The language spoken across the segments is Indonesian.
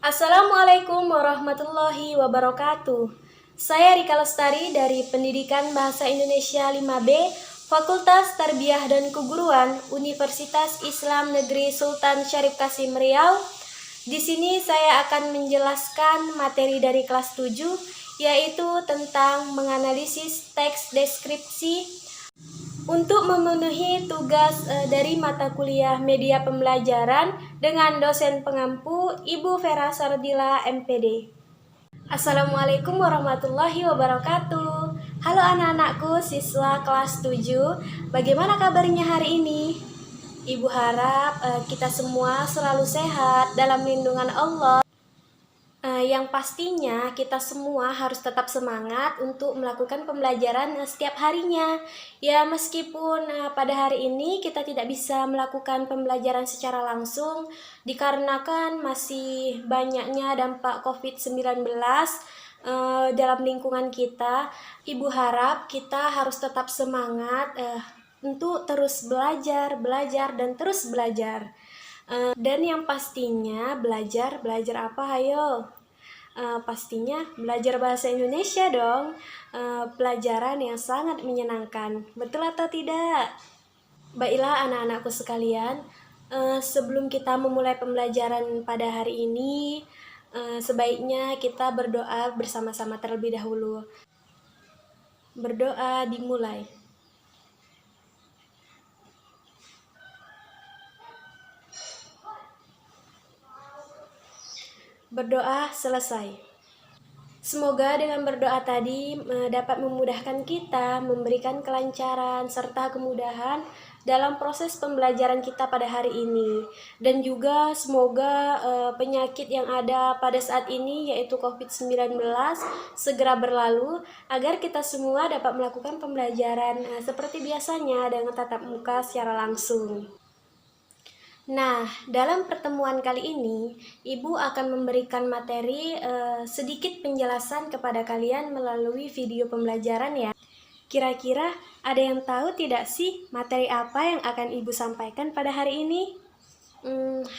Assalamualaikum warahmatullahi wabarakatuh. Saya Rika Lestari dari Pendidikan Bahasa Indonesia 5B, Fakultas Tarbiyah dan Keguruan, Universitas Islam Negeri Sultan Syarif Kasim Riau. Di sini saya akan menjelaskan materi dari kelas 7, yaitu tentang menganalisis teks deskripsi untuk memenuhi tugas dari mata kuliah media pembelajaran dengan dosen pengampu Ibu Vera Sardila MPD. Assalamualaikum warahmatullahi wabarakatuh. Halo anak-anakku siswa kelas 7. Bagaimana kabarnya hari ini? Ibu harap kita semua selalu sehat dalam lindungan Allah. Yang pastinya kita semua harus tetap semangat untuk melakukan pembelajaran setiap harinya. Ya, meskipun pada hari ini kita tidak bisa melakukan pembelajaran secara langsung dikarenakan masih banyaknya dampak COVID-19 dalam lingkungan kita. Ibu harap kita harus tetap semangat untuk terus belajar dan terus belajar. Dan yang pastinya belajar apa, ayo? Pastinya belajar bahasa Indonesia dong. Pelajaran yang sangat menyenangkan, betul atau tidak? Baiklah anak-anakku sekalian, sebelum kita memulai pembelajaran pada hari ini, sebaiknya kita berdoa bersama-sama terlebih dahulu. Berdoa dimulai. Berdoa selesai. Semoga dengan berdoa tadi dapat memudahkan kita, memberikan kelancaran serta kemudahan dalam proses pembelajaran kita pada hari ini. Dan juga semoga penyakit yang ada pada saat ini yaitu COVID-19 segera berlalu agar kita semua dapat melakukan pembelajaran seperti biasanya dengan tatap muka secara langsung. Nah, dalam pertemuan kali ini, Ibu akan memberikan materi sedikit penjelasan kepada kalian melalui video pembelajaran ya. Kira-kira ada yang tahu tidak sih materi apa yang akan Ibu sampaikan pada hari ini?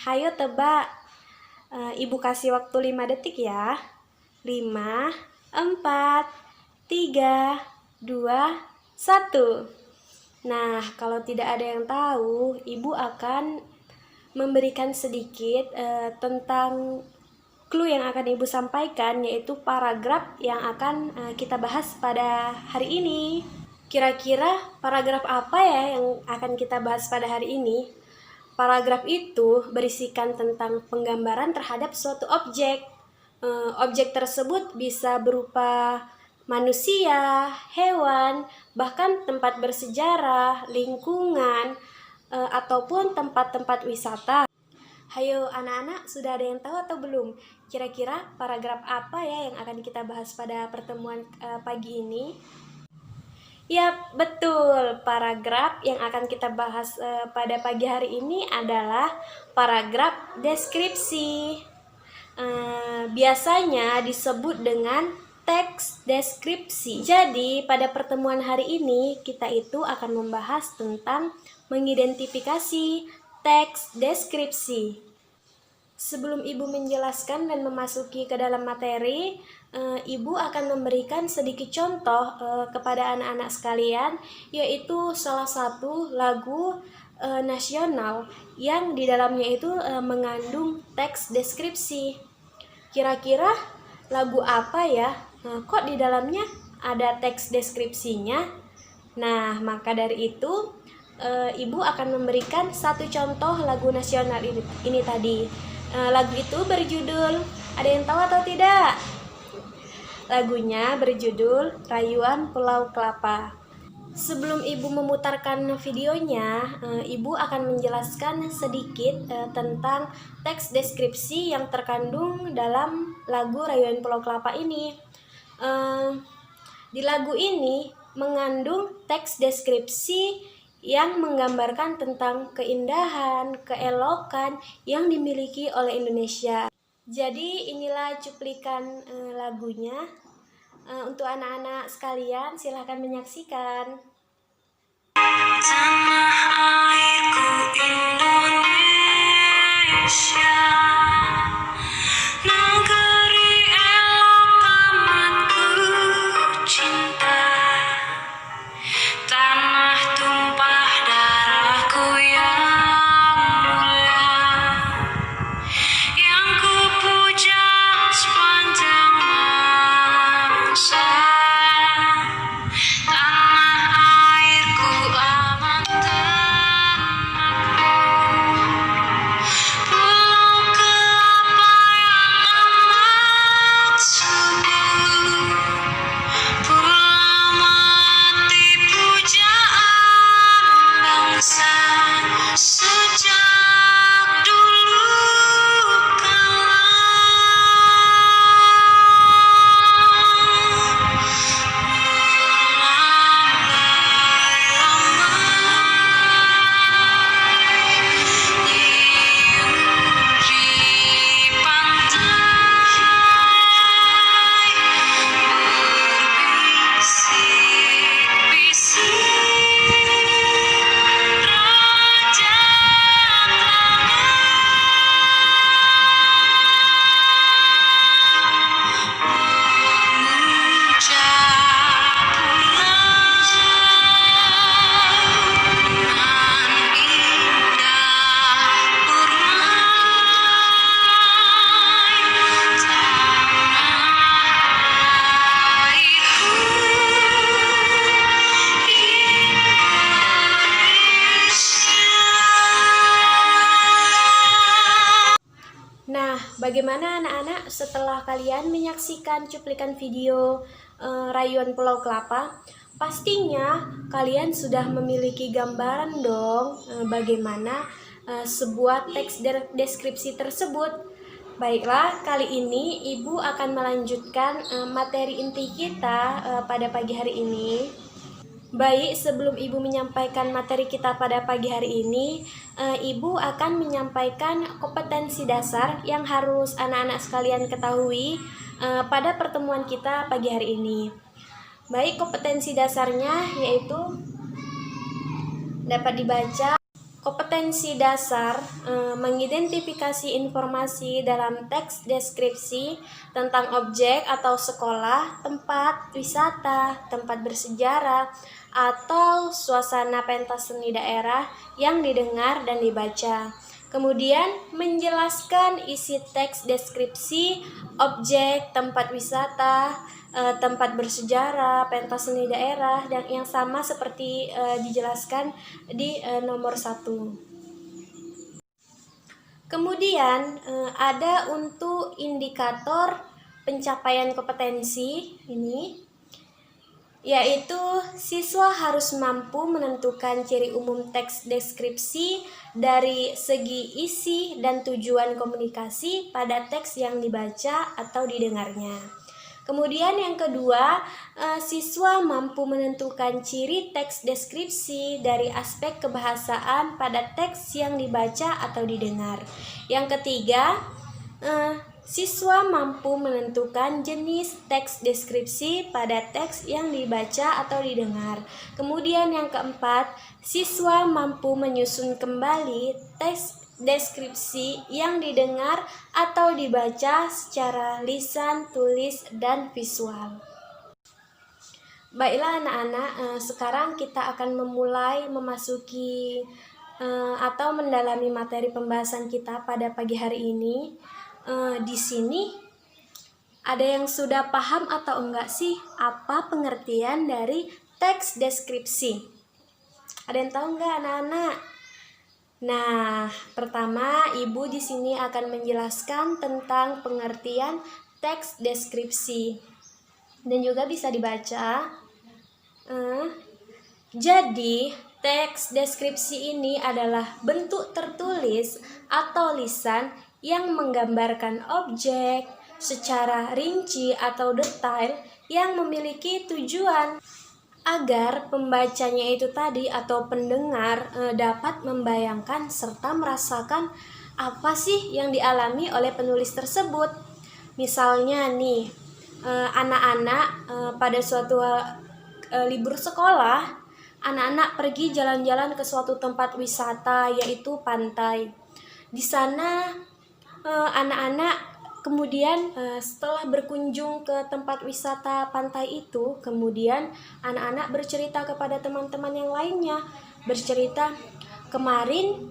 Hayo tebak. Ibu kasih waktu 5 detik ya. 5, 4, 3, 2, 1. Nah, kalau tidak ada yang tahu, Ibu akan memberikan sedikit tentang clue yang akan Ibu sampaikan, yaitu paragraf yang akan kita bahas pada hari ini. Kira-kira paragraf apa ya yang akan kita bahas pada hari ini? Paragraf itu berisikan tentang penggambaran terhadap suatu objek. Objek tersebut bisa berupa manusia, hewan, bahkan tempat bersejarah, lingkungan, ataupun tempat-tempat wisata. Hayo anak-anak, sudah ada yang tahu atau belum? Kira-kira paragraf apa ya yang akan kita bahas pada pertemuan pagi ini? Yap, betul. Paragraf yang akan kita bahas pada pagi hari ini adalah paragraf deskripsi. Biasanya disebut dengan teks deskripsi. Jadi, pada pertemuan hari ini kita itu akan membahas tentang mengidentifikasi teks deskripsi. Sebelum Ibu menjelaskan dan memasuki ke dalam materi, Ibu akan memberikan sedikit contoh kepada anak-anak sekalian, yaitu salah satu lagu nasional yang di dalamnya itu mengandung teks deskripsi. Kira-kira lagu apa ya? Kok di dalamnya ada teks deskripsinya? Nah, maka dari itu Ibu akan memberikan satu contoh lagu nasional ini tadi. Lagu itu berjudul, ada yang tahu atau tidak? Lagunya berjudul Rayuan Pulau Kelapa. Sebelum Ibu memutarkan videonya, Ibu akan menjelaskan sedikit tentang teks deskripsi yang terkandung dalam lagu Rayuan Pulau Kelapa ini. Di lagu ini mengandung teks deskripsi yang menggambarkan tentang keindahan, keelokan yang dimiliki oleh Indonesia. Jadi inilah cuplikan lagunya. Untuk anak-anak sekalian, silahkan menyaksikan. Tanah airku Indonesia. Nah, bagaimana anak-anak setelah kalian menyaksikan cuplikan video rayuan Pulau Kelapa? Pastinya kalian sudah memiliki gambaran dong bagaimana sebuah teks deskripsi tersebut. Baiklah, kali ini Ibu akan melanjutkan materi inti kita pada pagi hari ini. Baik, sebelum Ibu menyampaikan materi kita pada pagi hari ini, Ibu akan menyampaikan kompetensi dasar yang harus anak-anak sekalian ketahui pada pertemuan kita pagi hari ini. Baik, kompetensi dasarnya yaitu dapat dibaca. Kompetensi dasar mengidentifikasi informasi dalam teks deskripsi tentang objek atau sekolah, tempat wisata, tempat bersejarah, atau suasana pentas seni daerah yang didengar dan dibaca. Kemudian menjelaskan isi teks deskripsi objek, tempat wisata, tempat bersejarah, pentas seni daerah, dan yang sama seperti dijelaskan di nomor 1. Kemudian ada untuk indikator pencapaian kompetensi ini, yaitu siswa harus mampu menentukan ciri umum teks deskripsi dari segi isi dan tujuan komunikasi pada teks yang dibaca atau didengarnya. Kemudian yang kedua, siswa mampu menentukan ciri teks deskripsi dari aspek kebahasaan pada teks yang dibaca atau didengar. Yang ketiga, siswa mampu menentukan jenis teks deskripsi pada teks yang dibaca atau didengar. Kemudian yang keempat, siswa mampu menyusun kembali teks deskripsi yang didengar atau dibaca secara lisan, tulis, dan visual. Baiklah anak-anak, sekarang kita akan memulai memasuki atau mendalami materi pembahasan kita pada pagi hari ini. Di sini ada yang sudah paham atau enggak sih apa pengertian dari teks deskripsi? Ada yang tahu enggak anak-anak? Nah, pertama Ibu di sini akan menjelaskan tentang pengertian teks deskripsi dan juga bisa dibaca. Jadi, teks deskripsi ini adalah bentuk tertulis atau lisan yang menggambarkan objek secara rinci atau detail yang memiliki tujuan agar pembacanya itu tadi atau pendengar dapat membayangkan serta merasakan apa sih yang dialami oleh penulis tersebut. Misalnya nih, anak-anak pada suatu libur sekolah, anak-anak pergi jalan-jalan ke suatu tempat wisata yaitu pantai. Di sana anak-anak kemudian setelah berkunjung ke tempat wisata pantai itu, kemudian anak-anak bercerita kepada teman-teman yang lainnya, bercerita, kemarin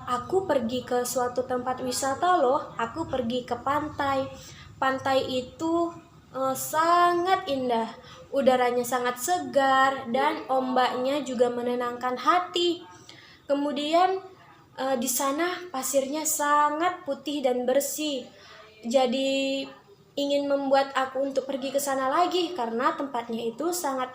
aku pergi ke suatu tempat wisata loh, aku pergi ke pantai. Pantai itu sangat indah, udaranya sangat segar dan ombaknya juga menenangkan hati. Kemudian di sana pasirnya sangat putih dan bersih. Jadi ingin membuat aku untuk pergi ke sana lagi karena tempatnya itu sangat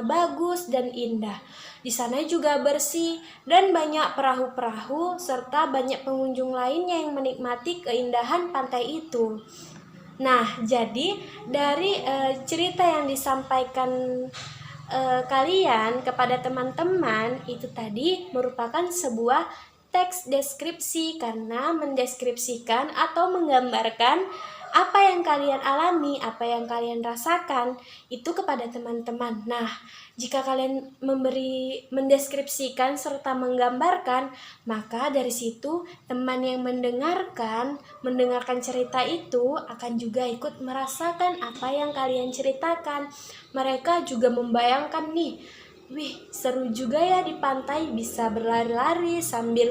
bagus dan indah. Di sana juga bersih dan banyak perahu-perahu serta banyak pengunjung lainnya yang menikmati keindahan pantai itu. Nah, jadi dari cerita yang disampaikan kalian kepada teman-teman itu tadi merupakan sebuah teks deskripsi karena mendeskripsikan atau menggambarkan apa yang kalian alami, apa yang kalian rasakan itu kepada teman-teman. Nah, jika kalian mendeskripsikan serta menggambarkan, maka dari situ teman yang mendengarkan cerita itu akan juga ikut merasakan apa yang kalian ceritakan. Mereka juga membayangkan nih, wih, seru juga ya di pantai, bisa berlari-lari sambil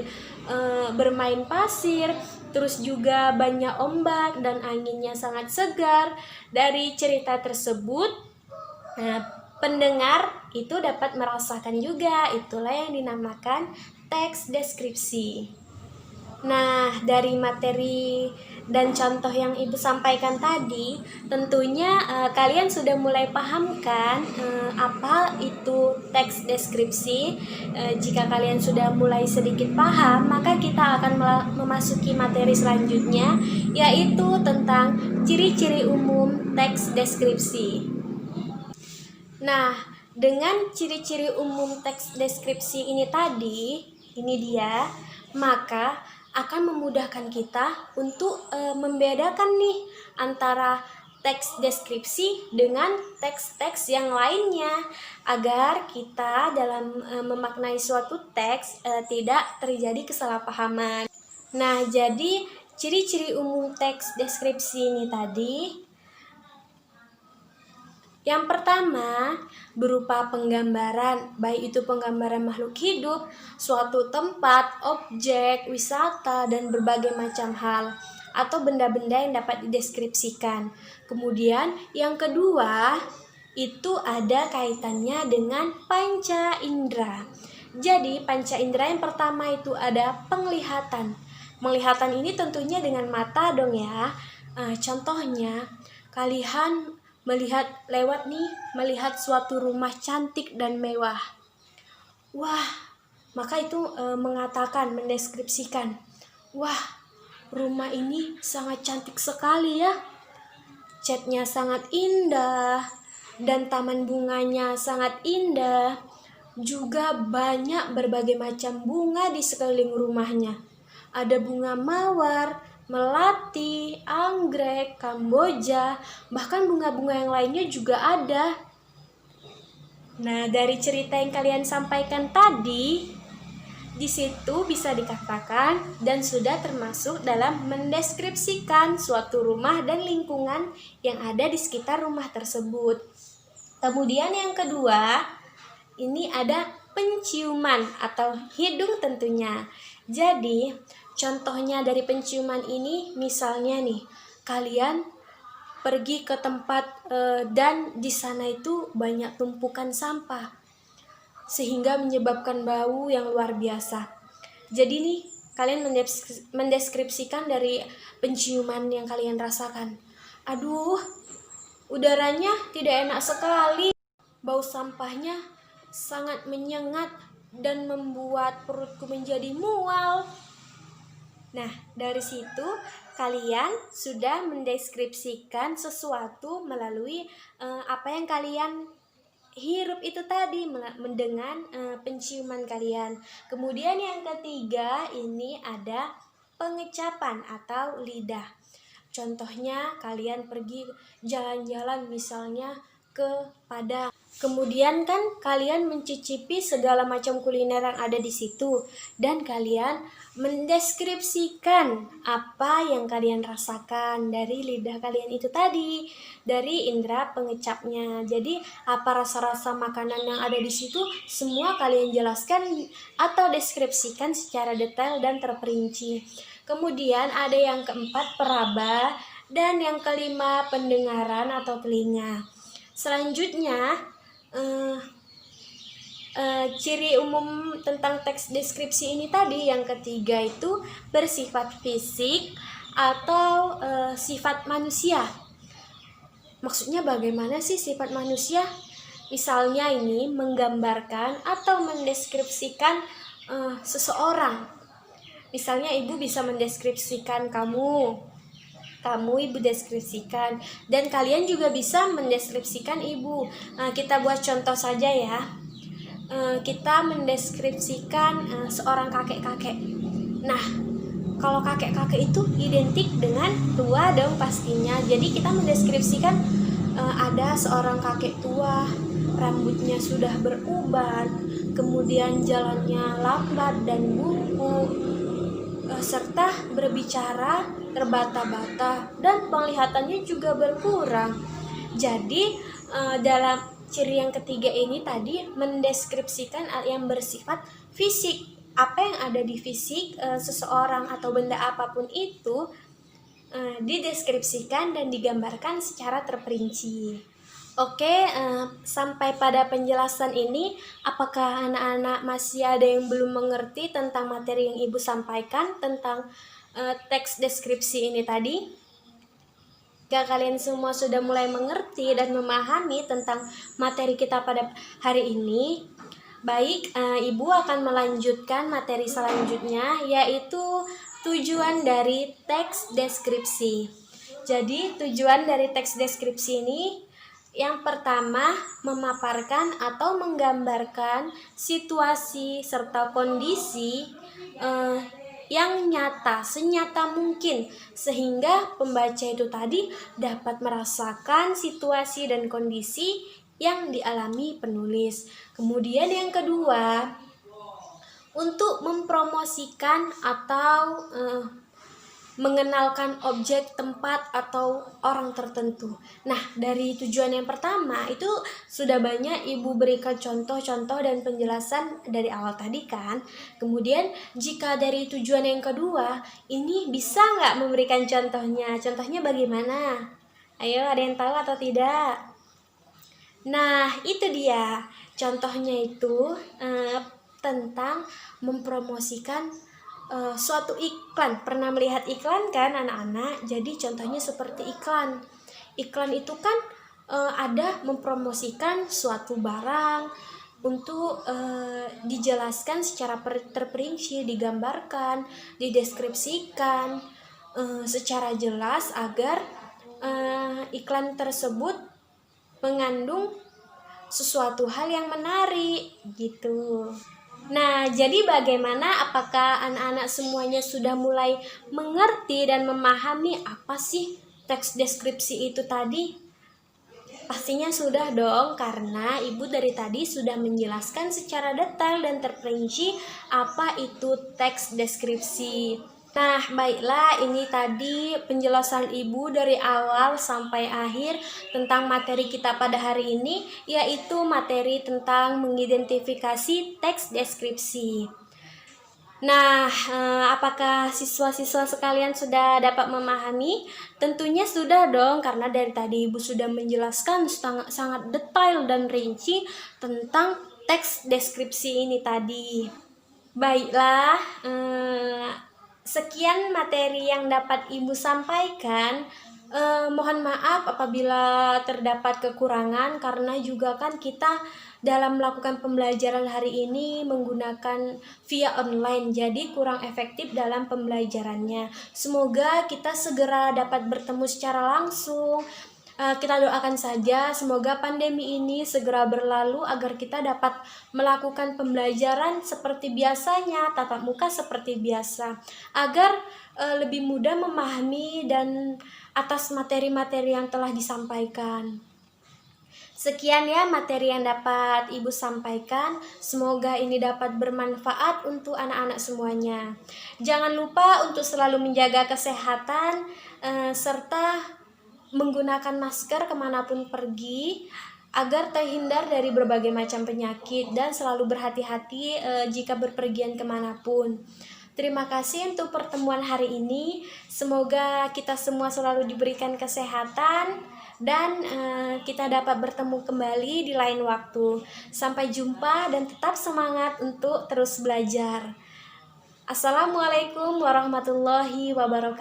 bermain pasir, terus juga banyak ombak dan anginnya sangat segar. Dari cerita tersebut, pendengar itu dapat merasakan juga. Itulah yang dinamakan teks deskripsi. Nah, dari materi dan contoh yang Ibu sampaikan tadi, tentunya kalian sudah mulai paham kan apa itu teks deskripsi. Jika kalian sudah mulai sedikit paham, maka kita akan memasuki materi selanjutnya, yaitu tentang ciri-ciri umum teks deskripsi. Nah, dengan ciri-ciri umum teks deskripsi ini tadi, ini dia, maka akan memudahkan kita untuk membedakan nih antara teks deskripsi dengan teks-teks yang lainnya, agar kita dalam memaknai suatu teks tidak terjadi kesalahpahaman. Nah, jadi ciri-ciri umum teks deskripsi ini tadi, yang pertama, berupa penggambaran, baik itu penggambaran makhluk hidup, suatu tempat, objek, wisata, dan berbagai macam hal, atau benda-benda yang dapat dideskripsikan. Kemudian, yang kedua, itu ada kaitannya dengan panca indera. Jadi, panca indera yang pertama itu ada penglihatan. Penglihatan ini tentunya dengan mata dong ya. Contohnya, kalian melihat suatu rumah cantik dan mewah. Wah, maka itu mendeskripsikan, wah, rumah ini sangat cantik sekali ya. Catnya sangat indah dan taman bunganya sangat indah. Juga banyak berbagai macam bunga di sekeliling rumahnya. Ada bunga mawar, melati, anggrek, kamboja, bahkan bunga-bunga yang lainnya juga ada. Nah, dari cerita yang kalian sampaikan tadi, di situ bisa dikatakan dan sudah termasuk dalam mendeskripsikan suatu rumah dan lingkungan yang ada di sekitar rumah tersebut. Kemudian yang kedua, ini ada penciuman atau hidung tentunya. Jadi, contohnya dari penciuman ini, misalnya nih, kalian pergi ke tempat dan di sana itu banyak tumpukan sampah, sehingga menyebabkan bau yang luar biasa. Jadi nih, kalian mendeskripsikan dari penciuman yang kalian rasakan. Aduh, udaranya tidak enak sekali. Bau sampahnya sangat menyengat dan membuat perutku menjadi mual. Nah, dari situ kalian sudah mendeskripsikan sesuatu melalui apa yang kalian hirup itu tadi, dengan penciuman kalian. Kemudian yang ketiga, ini ada pengecapan atau lidah. Contohnya kalian pergi jalan-jalan misalnya ke Padang. Kemudian kan kalian mencicipi segala macam kuliner yang ada di situ dan kalian mendeskripsikan apa yang kalian rasakan dari lidah kalian itu tadi, dari indera pengecapnya. Jadi apa rasa-rasa makanan yang ada di situ semua kalian jelaskan atau deskripsikan secara detail dan terperinci. Kemudian ada yang keempat, peraba, dan yang kelima, pendengaran atau telinga. Selanjutnya, ciri umum tentang teks deskripsi ini tadi, yang ketiga itu bersifat fisik atau sifat manusia. Maksudnya bagaimana sih sifat manusia? Misalnya ini menggambarkan atau mendeskripsikan seseorang. Misalnya ibu bisa mendeskripsikan kamu ibu deskripsikan, dan kalian juga bisa mendeskripsikan ibu. Kita buat contoh saja ya. Kita mendeskripsikan seorang kakek-kakek. Nah, kalau kakek-kakek itu identik dengan tua dong pastinya. Jadi kita mendeskripsikan ada seorang kakek tua, rambutnya sudah beruban, kemudian jalannya lambat dan bungkuk, serta berbicara terbata-bata dan penglihatannya juga berkurang. Jadi dalam ciri yang ketiga ini tadi mendeskripsikan yang bersifat fisik. Apa yang ada di fisik seseorang atau benda apapun itu dideskripsikan dan digambarkan secara terperinci. Oke, sampai pada penjelasan ini, apakah anak-anak masih ada yang belum mengerti tentang materi yang Ibu sampaikan tentang teks deskripsi ini tadi? Jika kalian semua sudah mulai mengerti dan memahami tentang materi kita pada hari ini, baik, Ibu akan melanjutkan materi selanjutnya, yaitu tujuan dari teks deskripsi. Jadi, tujuan dari teks deskripsi ini yang pertama, memaparkan atau menggambarkan situasi serta kondisi yang nyata, senyata mungkin, sehingga pembaca itu tadi dapat merasakan situasi dan kondisi yang dialami penulis. Kemudian yang kedua, untuk mempromosikan atau mengenalkan objek, tempat, atau orang tertentu. Nah, dari tujuan yang pertama itu sudah banyak Ibu berikan contoh-contoh dan penjelasan dari awal tadi kan. Kemudian jika dari tujuan yang kedua, ini bisa nggak memberikan contohnya? Contohnya bagaimana? Ayo, ada yang tahu atau tidak? Nah, itu dia. Contohnya itu tentang mempromosikan suatu iklan. Pernah melihat iklan kan anak-anak? Jadi contohnya seperti iklan. Iklan itu kan ada mempromosikan suatu barang untuk dijelaskan secara terperinci, digambarkan, dideskripsikan secara jelas agar iklan tersebut mengandung sesuatu hal yang menarik gitu. Nah, jadi bagaimana? Apakah anak-anak semuanya sudah mulai mengerti dan memahami apa sih teks deskripsi itu tadi? Pastinya sudah dong, karena Ibu dari tadi sudah menjelaskan secara detail dan terperinci apa itu teks deskripsi. Nah, baiklah, ini tadi penjelasan Ibu dari awal sampai akhir tentang materi kita pada hari ini, yaitu materi tentang mengidentifikasi teks deskripsi. Nah, apakah siswa-siswa sekalian sudah dapat memahami? Tentunya sudah dong, karena dari tadi Ibu sudah menjelaskan sangat detail dan rinci tentang teks deskripsi ini tadi. Baiklah, sekian materi yang dapat Ibu sampaikan. Mohon maaf apabila terdapat kekurangan, karena juga kan kita dalam melakukan pembelajaran hari ini menggunakan via online, jadi kurang efektif dalam pembelajarannya. Semoga kita segera dapat bertemu secara langsung. Kita doakan saja semoga pandemi ini segera berlalu agar kita dapat melakukan pembelajaran seperti biasanya, tatap muka seperti biasa, agar lebih mudah memahami dan atas materi-materi yang telah disampaikan. Sekian ya materi yang dapat Ibu sampaikan. Semoga ini dapat bermanfaat untuk anak-anak semuanya. Jangan lupa untuk selalu menjaga kesehatan serta menggunakan masker kemanapun pergi agar terhindar dari berbagai macam penyakit, dan selalu berhati-hati jika berpergian kemanapun. Terima kasih untuk pertemuan hari ini. Semoga kita semua selalu diberikan kesehatan dan kita dapat bertemu kembali di lain waktu. Sampai jumpa dan tetap semangat untuk terus belajar. Assalamualaikum warahmatullahi wabarakatuh.